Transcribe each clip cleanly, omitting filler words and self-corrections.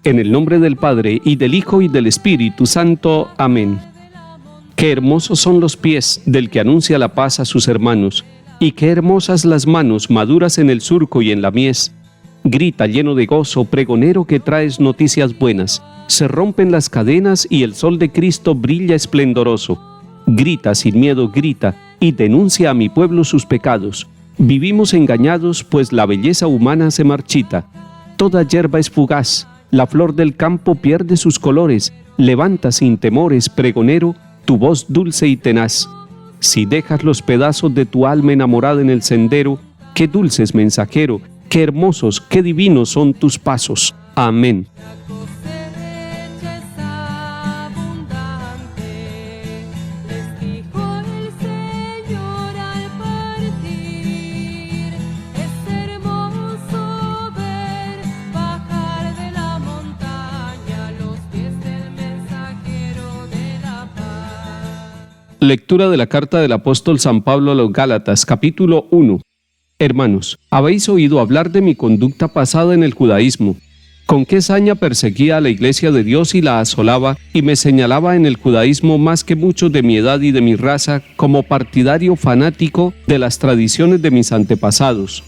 En el nombre del Padre, y del Hijo, y del Espíritu Santo. Amén. Qué hermosos son los pies del que anuncia la paz a sus hermanos, y qué hermosas las manos maduras en el surco y en la mies. Grita lleno de gozo, pregonero que traes noticias buenas. Se rompen las cadenas y el sol de Cristo brilla esplendoroso. Grita sin miedo, grita, y denuncia a mi pueblo sus pecados. Vivimos engañados, pues la belleza humana se marchita. Toda hierba es fugaz, la flor del campo pierde sus colores. Levanta sin temores, pregonero, tu voz dulce y tenaz. Si dejas los pedazos de tu alma enamorada en el sendero, qué dulces, mensajero, qué hermosos, qué divinos son tus pasos. Amén. Lectura de la carta del apóstol San Pablo a los Gálatas, capítulo 1. Hermanos, habéis oído hablar de mi conducta pasada en el judaísmo, con qué saña perseguía a la iglesia de Dios y la asolaba, y me señalaba en el judaísmo más que muchos de mi edad y de mi raza como partidario fanático de las tradiciones de mis antepasados.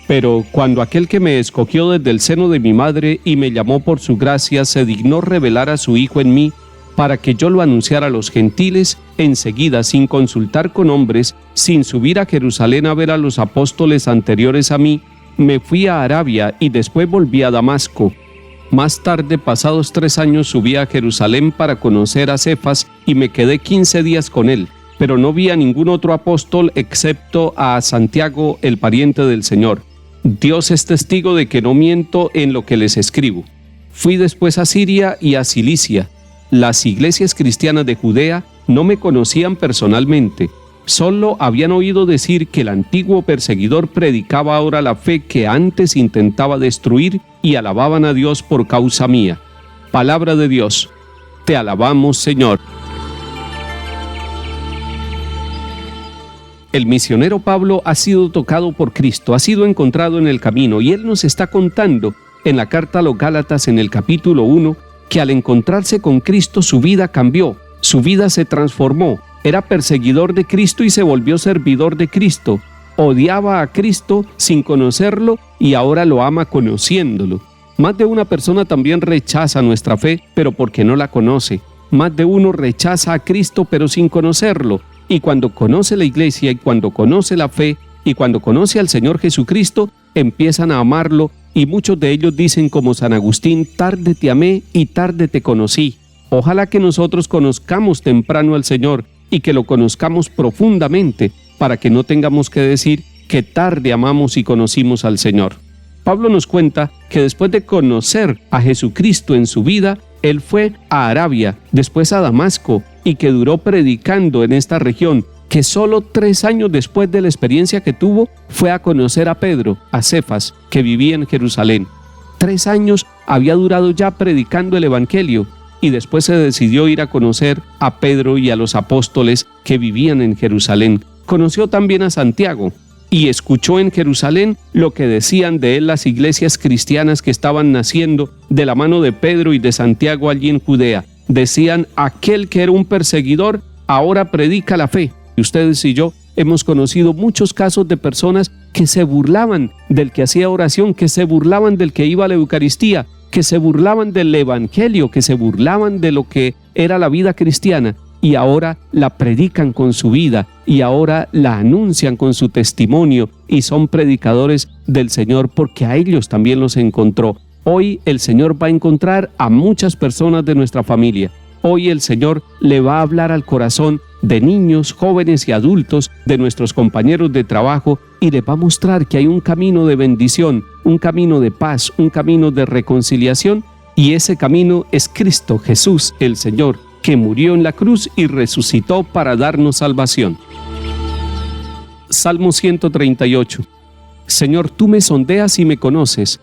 Pero cuando aquel que me escogió desde el seno de mi madre y me llamó por su gracia se dignó revelar a su Hijo en mí, para que yo lo anunciara a los gentiles, enseguida, sin consultar con hombres, sin subir a Jerusalén a ver a los apóstoles anteriores a mí, me fui a Arabia y después volví a Damasco. Más tarde, pasados 3 años, subí a Jerusalén para conocer a Cefas y me quedé 15 días con él, pero no vi a ningún otro apóstol excepto a Santiago, el pariente del Señor. Dios es testigo de que no miento en lo que les escribo. Fui después a Siria y a Cilicia. Las iglesias cristianas de Judea no me conocían personalmente, solo habían oído decir que el antiguo perseguidor predicaba ahora la fe que antes intentaba destruir y alababan a Dios por causa mía. Palabra de Dios. Te alabamos, Señor. El misionero Pablo ha sido tocado por Cristo, ha sido encontrado en el camino, y él nos está contando en la carta a los Gálatas en el capítulo 1, que al encontrarse con Cristo su vida cambió, su vida se transformó. Era perseguidor de Cristo y se volvió servidor de Cristo. Odiaba a Cristo sin conocerlo y ahora lo ama conociéndolo. Más de una persona también rechaza nuestra fe, pero porque no la conoce. Más de uno rechaza a Cristo, pero sin conocerlo. Y cuando conoce la iglesia, y cuando conoce la fe, y cuando conoce al Señor Jesucristo, empiezan a amarlo. Y muchos de ellos dicen como San Agustín: tarde te amé y tarde te conocí. Ojalá que nosotros conozcamos temprano al Señor y que lo conozcamos profundamente, para que no tengamos que decir que tarde amamos y conocimos al Señor. Pablo nos cuenta que después de conocer a Jesucristo en su vida, él fue a Arabia, después a Damasco, y que duró predicando en esta región, que solo 3 años después de la experiencia que tuvo, fue a conocer a Pedro, a Cefas, que vivía en Jerusalén. 3 años había durado ya predicando el Evangelio, y después se decidió ir a conocer a Pedro y a los apóstoles que vivían en Jerusalén. Conoció también a Santiago, y escuchó en Jerusalén lo que decían de él las iglesias cristianas que estaban naciendo de la mano de Pedro y de Santiago allí en Judea. Decían: aquel que era un perseguidor ahora predica la fe. Y ustedes y yo hemos conocido muchos casos de personas que se burlaban del que hacía oración, que se burlaban del que iba a la Eucaristía, que se burlaban del Evangelio, que se burlaban de lo que era la vida cristiana, y ahora la predican con su vida, y ahora la anuncian con su testimonio, y son predicadores del Señor porque a ellos también los encontró. Hoy el Señor va a encontrar a muchas personas de nuestra familia. Hoy el Señor le va a hablar al corazón de niños, jóvenes y adultos, de nuestros compañeros de trabajo, y les va a mostrar que hay un camino de bendición, un camino de paz, un camino de reconciliación, y ese camino es Cristo Jesús, el Señor, que murió en la cruz y resucitó para darnos salvación. Salmo 138. Señor, tú me sondeas y me conoces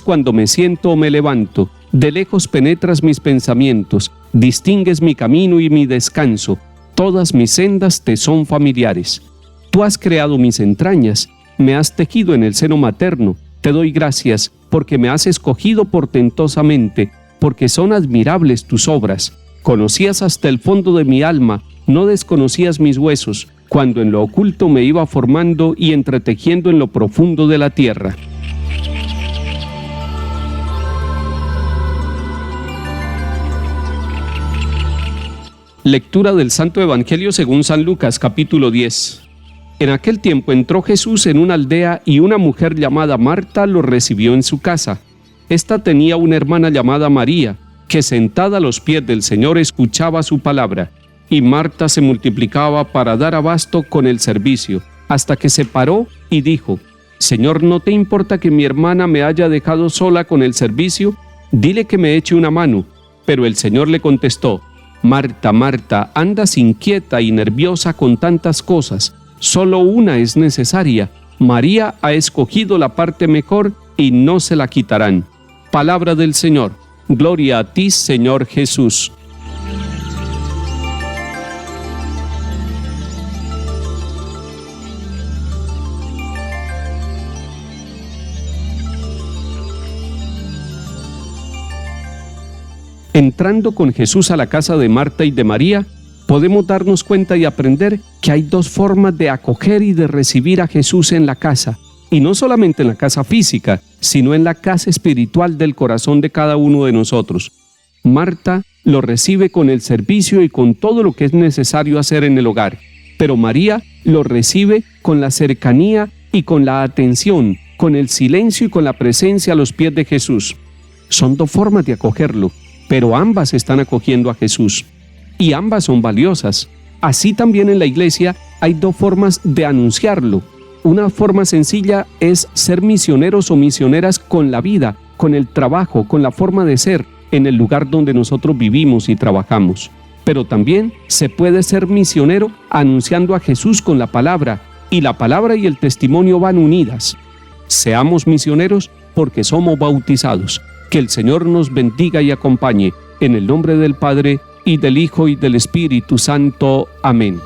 cuando me siento o me levanto. De lejos penetras mis pensamientos, distingues mi camino y mi descanso. Todas mis sendas te son familiares. Tú has creado mis entrañas, me has tejido en el seno materno. Te doy gracias, porque me has escogido portentosamente, porque son admirables tus obras. Conocías hasta el fondo de mi alma, no desconocías mis huesos, cuando en lo oculto me iba formando y entretejiendo en lo profundo de la tierra. Lectura del Santo Evangelio según San Lucas, capítulo 10. En aquel tiempo entró Jesús en una aldea y una mujer llamada Marta lo recibió en su casa. Esta tenía una hermana llamada María, que sentada a los pies del Señor escuchaba su palabra, y Marta se multiplicaba para dar abasto con el servicio, hasta que se paró y dijo: Señor, ¿no te importa que mi hermana me haya dejado sola con el servicio? Dile que me eche una mano. Pero el Señor le contestó: Marta, Marta, andas inquieta y nerviosa con tantas cosas, solo una es necesaria. María ha escogido la parte mejor y no se la quitarán. Palabra del Señor. Gloria a ti, Señor Jesús. Entrando con Jesús a la casa de Marta y de María, podemos darnos cuenta y aprender que hay dos formas de acoger y de recibir a Jesús en la casa, y no solamente en la casa física, sino en la casa espiritual del corazón de cada uno de nosotros. Marta lo recibe con el servicio y con todo lo que es necesario hacer en el hogar, pero María lo recibe con la cercanía y con la atención, con el silencio y con la presencia a los pies de Jesús. Son dos formas de acogerlo, pero ambas están acogiendo a Jesús, y ambas son valiosas. Así también en la iglesia hay dos formas de anunciarlo. Una forma sencilla es ser misioneros o misioneras con la vida, con el trabajo, con la forma de ser en el lugar donde nosotros vivimos y trabajamos. Pero también se puede ser misionero anunciando a Jesús con la palabra, y la palabra y el testimonio van unidas. Seamos misioneros porque somos bautizados. Que el Señor nos bendiga y acompañe, en el nombre del Padre, y del Hijo, y del Espíritu Santo. Amén.